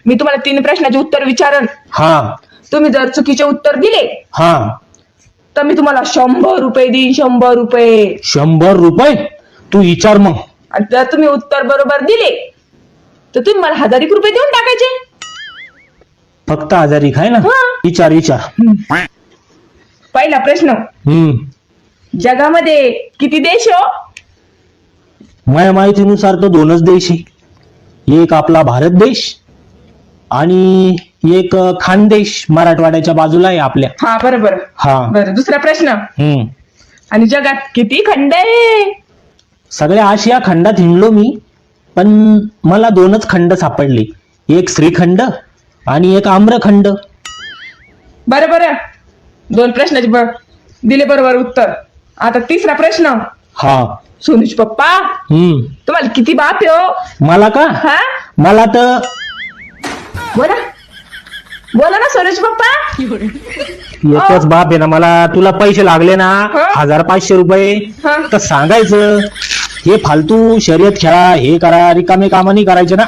मी तुम्हाला 3 प्रश्नाचे उत्तर विचारन. हा तुम्ही जर चुकीचे उत्तर दिले हा. तर मी तुम्हाला 100 रुपये देईन. 100 रुपये. 100 रुपये? तू विचार मग. आणि जर तुम्ही उत्तर बरोबर दिले तर तुम्ही मला 1000 रुपये देऊन टाकायचे. फक्त 1000 आहे ना? हा. विचार विचार. पहिला प्रश्न, जगामध्ये किती देश हो? माझ्या माहितीनुसार तो 2च देश आहे. एक आपला भारत देश आणि एक खानदेश मराठवाड्याच्या बाजूला आहे आपल्या. हा बरोबर. हा. बरं, दुसरा प्रश्न, हम्म. आणि जगात किती खंड आहे? सगळ्या आशिया खंडात हिंडलो मी, पण मला 2च खंड सापडले. एक श्रीखंड आणि एक आम्रखंड. बरं, 2 प्रश्नाचे दिले बरोबर उत्तर. आता तिसरा प्रश्न, हा. सोनूज पप्पा तुम्हाला किती बाप आहे हो? मला का? हा मला तर बोला ना सोनूज पप्पा. एकच बाप आहे ना मला. तुला पैसे लागले ना हा? 1500 रुपये हा. तर सांगायचं हे फालतू शर्यत खेळा, हे करा, रिकामे कामं नाही करायचे ना.